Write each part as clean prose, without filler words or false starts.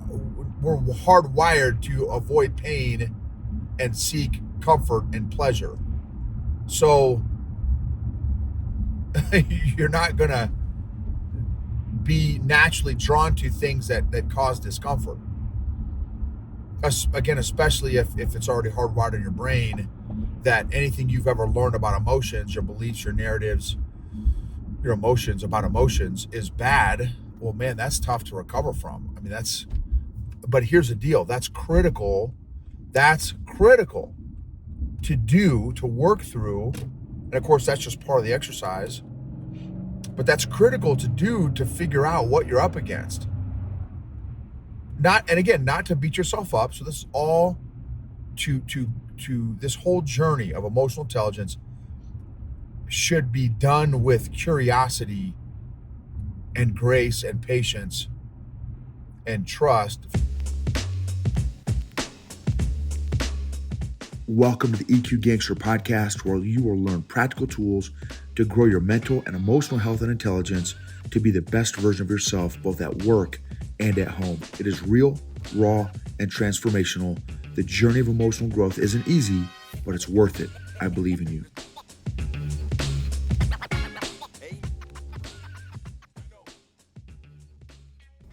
we're hardwired to avoid pain and seek comfort and pleasure. So you're not going to be naturally drawn to things that cause discomfort. Again, especially if it's already hardwired in your brain that anything you've ever learned about emotions, your beliefs, your narratives, your emotions about emotions is bad. Well, man, that's tough to recover from. I mean, but here's the deal. That's critical to do, to work through. And of course, that's just part of the exercise. But that's critical to do to figure out what you're up against. Not to beat yourself up. So this is all to this whole journey of emotional intelligence should be done with curiosity and grace and patience and trust. Welcome to the EQ Gangster podcast, where you will learn practical tools to grow your mental and emotional health and intelligence to be the best version of yourself, both at work and at home. It is real, raw, and transformational. The journey of emotional growth isn't easy, but it's worth it. I believe in you.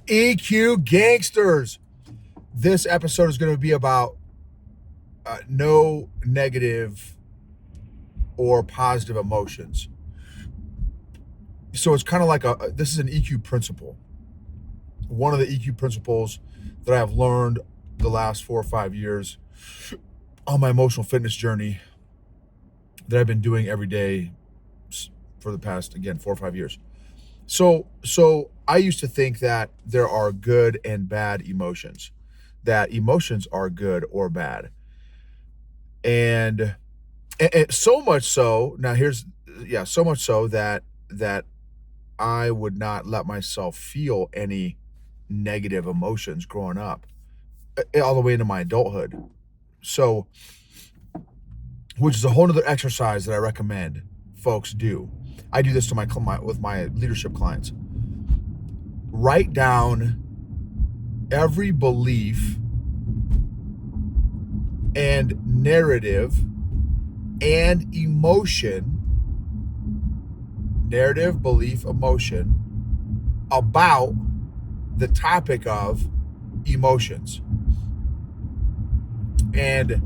EQ Gangsters. This episode is going to be about no negative or positive emotions. So it's kind of like this is an EQ principle. One of the EQ principles that I have learned the last 4 or 5 years on my emotional fitness journey that I've been doing every day for the past, again, 4 or 5 years. So I used to think that there are good and bad emotions, that emotions are good or bad. And so much so, so much so that I would not let myself feel any negative emotions growing up, all the way into my adulthood. So, which is a whole other exercise that I recommend folks do. I do this with my leadership clients. Write down every belief and narrative and emotion, narrative, belief, emotion, about the topic of emotions. And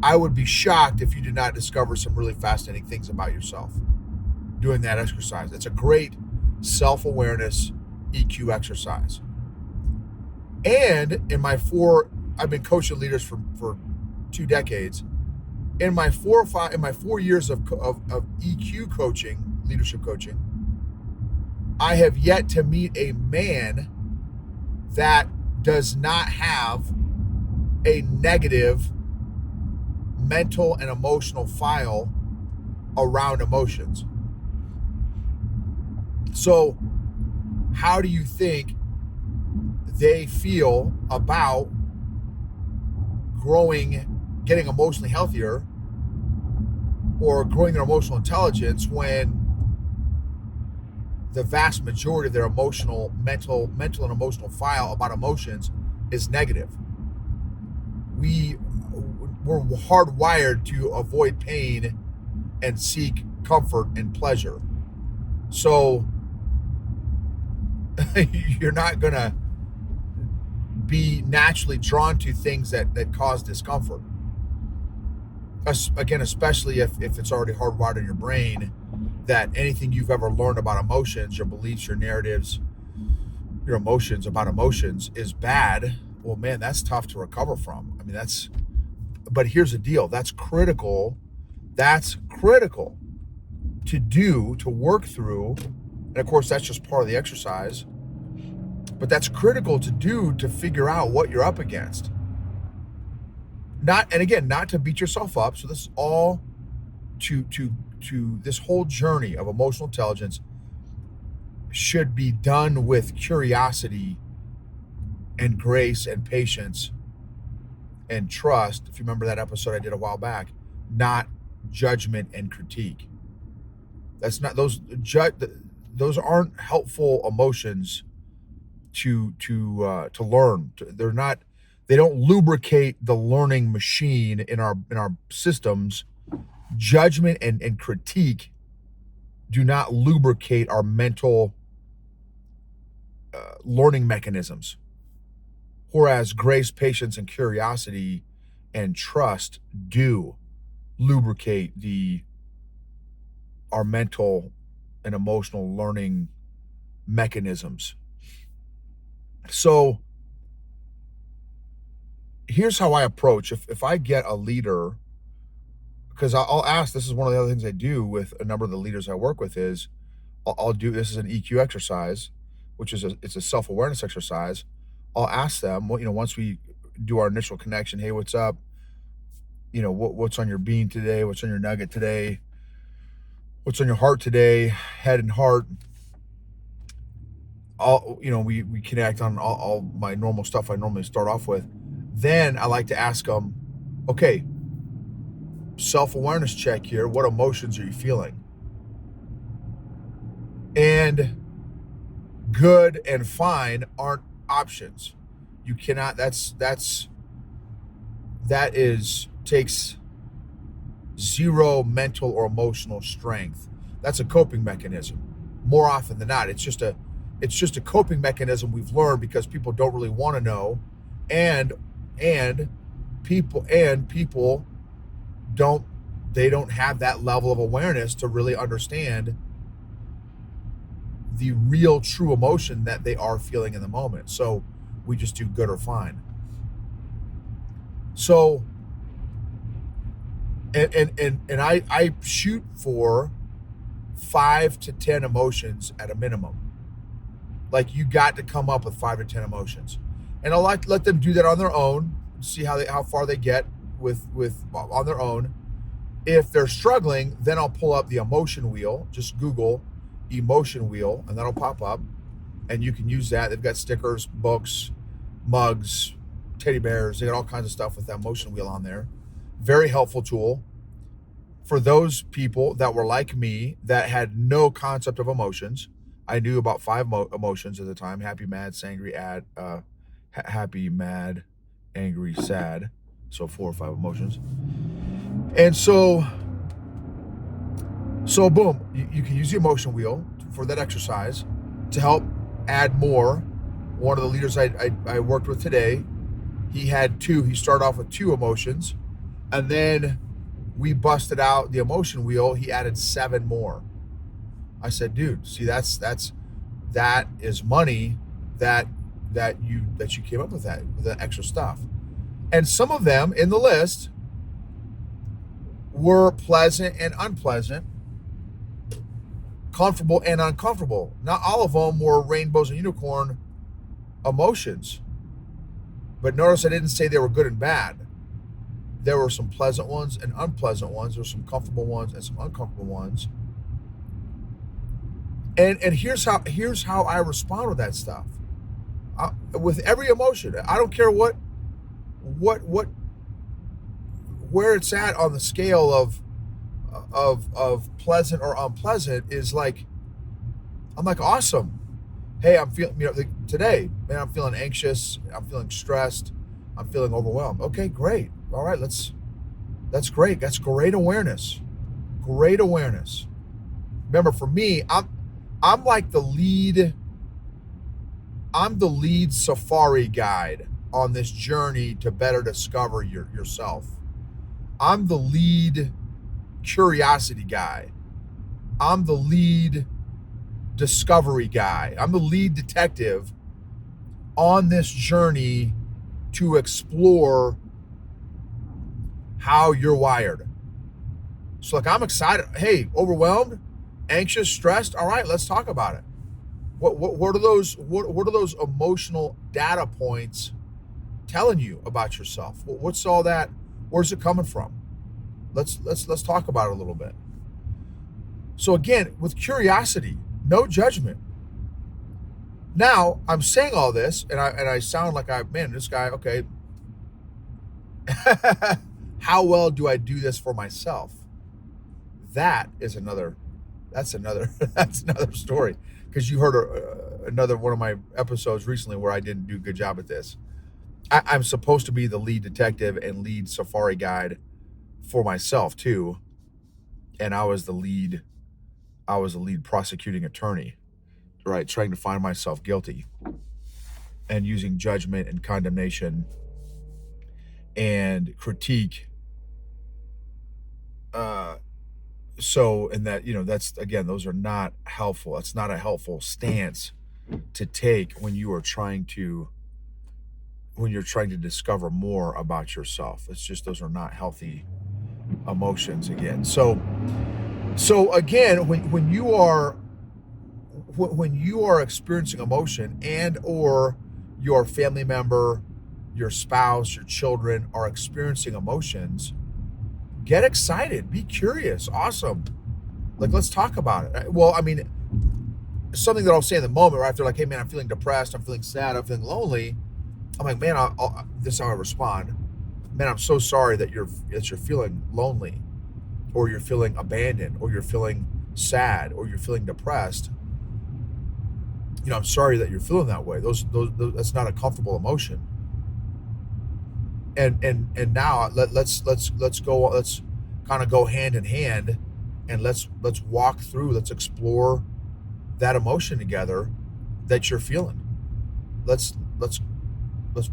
I would be shocked if you did not discover some really fascinating things about yourself doing that exercise. It's a great self-awareness EQ exercise. And I've been coaching leaders for 2 decades. In my 4 years of EQ coaching, leadership coaching, I have yet to meet a man that does not have a negative mental and emotional file around emotions. So how do you think they feel about getting emotionally healthier or growing their emotional intelligence when the vast majority of their mental and emotional file about emotions is negative? We're hardwired to avoid pain and seek comfort and pleasure. So you're not going to be naturally drawn to things that cause discomfort. Again, especially if it's already hardwired in your brain that anything you've ever learned about emotions, your beliefs, your narratives, your emotions about emotions is bad. Well, man, that's tough to recover from. I mean, but here's the deal. That's critical to do, to work through. And of course, that's just part of the exercise. But that's critical to do to figure out what you're up against. Not to beat yourself up. So this is all to this whole journey of emotional intelligence should be done with curiosity and grace and patience and trust. If you remember that episode I did a while back, not judgment and critique. That's not those aren't helpful emotions to learn. They don't lubricate the learning machine in our systems. Judgment and critique do not lubricate our mental learning mechanisms, whereas grace, patience, and curiosity and trust do lubricate our mental and emotional learning mechanisms. So here's how I approach. If I get a leader, because I'll ask, this is one of the other things I do with a number of the leaders I work with is I'll do, this is an EQ exercise, which is it's a self-awareness exercise. I'll ask them, once we do our initial connection, hey, what's up? What's on your bean today? What's on your nugget today? What's on your heart today? Head and heart. We connect on all my normal stuff I normally start off with. Then I like to ask them, okay, self-awareness check here. What emotions are you feeling? And good and fine aren't options. You cannot, takes zero mental or emotional strength. That's a coping mechanism. More often than not, it's just a coping mechanism we've learned because people don't really want to know, and people don't have that level of awareness to really understand the real true emotion that they are feeling in the moment. So we just do good or fine. So and I shoot for 5 to 10 emotions at a minimum. Like, you got to come up with 5 to 10 emotions, and I'll let them do that on their own. See how far they get with on their own. If they're struggling, then I'll pull up the emotion wheel. Just Google emotion wheel, and that'll pop up, and you can use that. They've got stickers, books, mugs, teddy bears. They got all kinds of stuff with that emotion wheel on there. Very helpful tool for those people that were like me that had no concept of emotions. I knew about 5 emotions at the time: happy, mad, happy, mad, angry, sad. So 4 or 5 emotions. And so boom, you can use the emotion wheel for that exercise to help add more. One of the leaders I worked with today, he had 2. He started off with 2 emotions, and then we busted out the emotion wheel. He added 7 more. I said, dude, see, that is money that you came up with the extra stuff. And some of them in the list were pleasant and unpleasant, comfortable and uncomfortable. Not all of them were rainbows and unicorn emotions. But notice I didn't say they were good and bad. There were some pleasant ones and unpleasant ones. There were some comfortable ones and some uncomfortable ones. And here's how I respond with that stuff. With every emotion, I don't care where it's at on the scale of pleasant or unpleasant, is like, I'm like, awesome. Hey, I'm feeling, today, man, I'm feeling anxious. I'm feeling stressed. I'm feeling overwhelmed. Okay, great. All right, that's great. That's great awareness. Great awareness. Remember, for me, I'm like I'm the lead safari guide on this journey to better discover yourself. I'm the lead curiosity guy. I'm the lead discovery guy. I'm the lead detective on this journey to explore how you're wired. So, like, I'm excited. Hey, overwhelmed, anxious, stressed. All right, let's talk about it. What are those emotional data points telling you about yourself? What's all that? Where's it coming from? Let's talk about it a little bit. So again, with curiosity, no judgment. Now, I'm saying all this, and I sound like this guy, okay. How well do I do this for myself? That's another story. Because you heard another one of my episodes recently where I didn't do a good job at this. I'm supposed to be the lead detective and lead safari guide for myself too, and I was the lead prosecuting attorney, right, trying to find myself guilty and using judgment and condemnation and critique. And that, that's, again, those are not helpful. That's not a helpful stance to take when you're trying to discover more about yourself. It's just, those are not healthy emotions again. So again, when you are experiencing emotion, and or your family member, your spouse, your children are experiencing emotions, get excited, be curious, awesome. Like, let's talk about it. Well, I mean, something that I'll say in the moment, right? If they're like, hey man, I'm feeling depressed, I'm feeling sad, I'm feeling lonely, I'm like, man, this is how I respond. Man, I'm so sorry that you're feeling lonely, or you're feeling abandoned, or you're feeling sad, or you're feeling depressed. I'm sorry that you're feeling that way. Those that's not a comfortable emotion. And now let's kind of go hand in hand, and let's walk through, let's explore that emotion together that you're feeling. Let's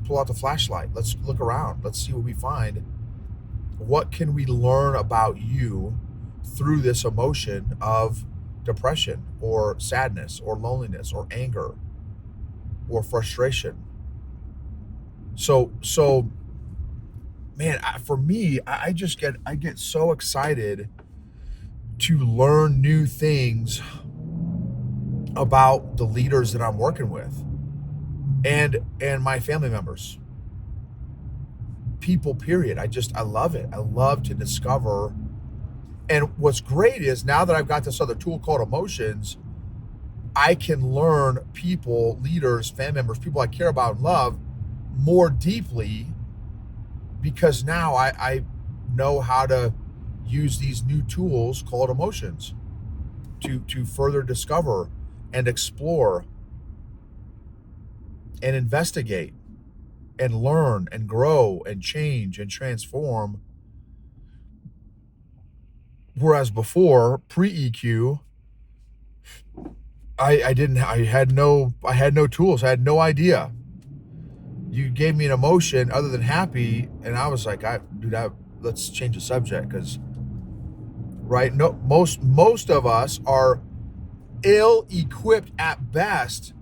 pull out the flashlight. Let's look around. Let's see what we find. What can we learn about you through this emotion of depression, or sadness, or loneliness, or anger, or frustration? So man, for me, I get so excited to learn new things about the leaders that I'm working with, and my family members, people, period. I love it. I love to discover. And what's great is, now that I've got this other tool called emotions, I can learn people, leaders, family members, people I care about and love more deeply, because now I know how to use these new tools called emotions to further discover and explore and investigate and learn and grow and change and transform. Whereas before, pre-EQ, I had no tools. I had no idea. You gave me an emotion other than happy, and I was like, let's change the subject, because right, no, most of us are ill-equipped at best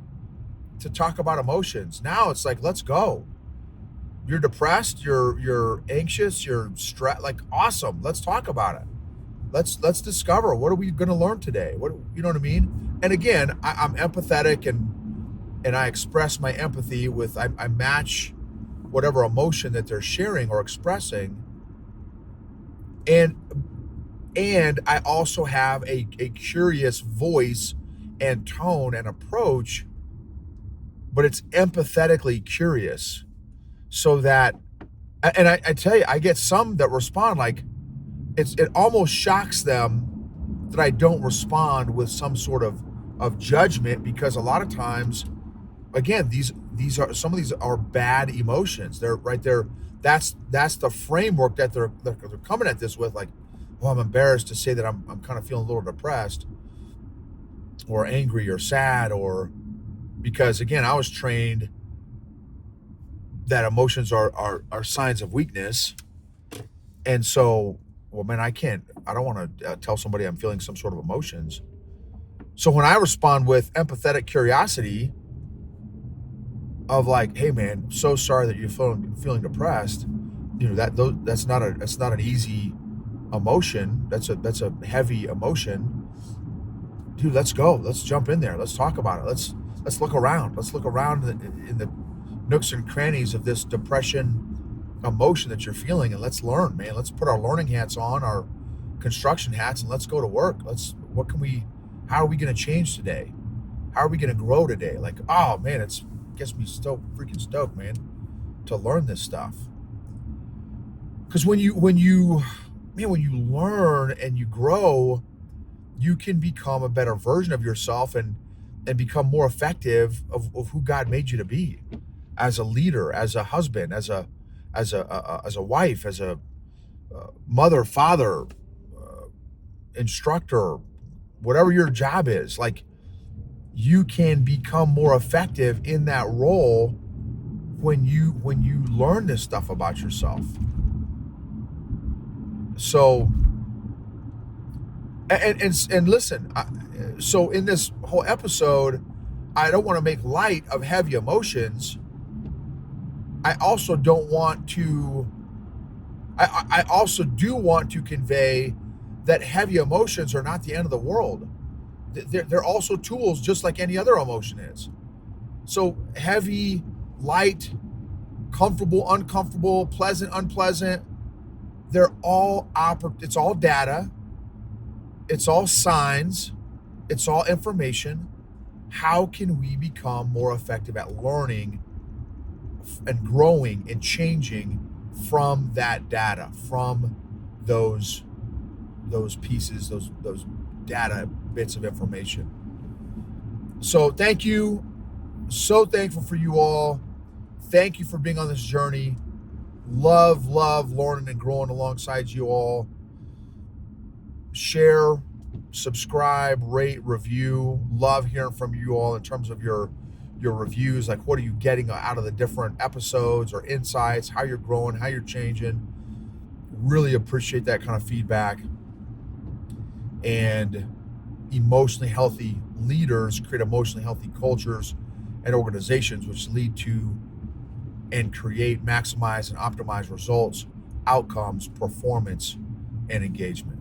to talk about emotions. Now it's like, let's go. You're depressed, you're anxious, you're stressed, like, awesome. Let's talk about it. Let's discover, what are we going to learn today? You know what I mean? And again, I'm empathetic, and I express my empathy with, I match whatever emotion that they're sharing or expressing. And I also have a curious voice and tone and approach, but it's empathetically curious, so that, and I tell you, I get some that respond like, it almost shocks them that I don't respond with some sort of judgment, because a lot of times, again, these are, some of these are bad emotions. They're right there. That's the framework that they're coming at this with, like, well, I'm embarrassed to say that I'm kind of feeling a little depressed, or angry, or sad, or, because again, I was trained that emotions are signs of weakness. And so, well, man, I don't want to tell somebody I'm feeling some sort of emotions. So when I respond with empathetic curiosity of like, hey man, so sorry that you're feeling depressed, that's not an easy emotion. That's a heavy emotion. Dude, let's go. Let's jump in there. Let's talk about it. Let's look around. Let's look around in the nooks and crannies of this depression emotion that you're feeling, and let's learn, man. Let's put our learning hats on, our construction hats, and let's go to work. How are we going to change today? How are we going to grow today? Like, oh man, it gets me so freaking stoked, man, to learn this stuff. Because when you learn and you grow, you can become a better version of yourself, and and become more effective of who God made you to be as a leader, as a husband, as a wife, as a mother, father, instructor, whatever your job is. Like, you can become more effective in that role when you learn this stuff about yourself. So, and listen, so in this whole episode, I don't want to make light of heavy emotions. I also don't want to. I also do want to convey that heavy emotions are not the end of the world. They're also tools, just like any other emotion is. So heavy, light, comfortable, uncomfortable, pleasant, unpleasant, they're all it's all data, it's all signs, it's all information. How can we become more effective at learning and growing and changing from that data, from those pieces, those data bits of information? So thank you. So thankful for you all. Thank you for being on this journey. Love learning and growing alongside you all. Share, subscribe, rate, review. Love hearing from you all in terms of your reviews. Like, what are you getting out of the different episodes or insights, how you're growing, how you're changing. Really appreciate that kind of feedback. And emotionally healthy leaders create emotionally healthy cultures and organizations, which lead to and create, maximize, and optimize results, outcomes, performance, and engagement.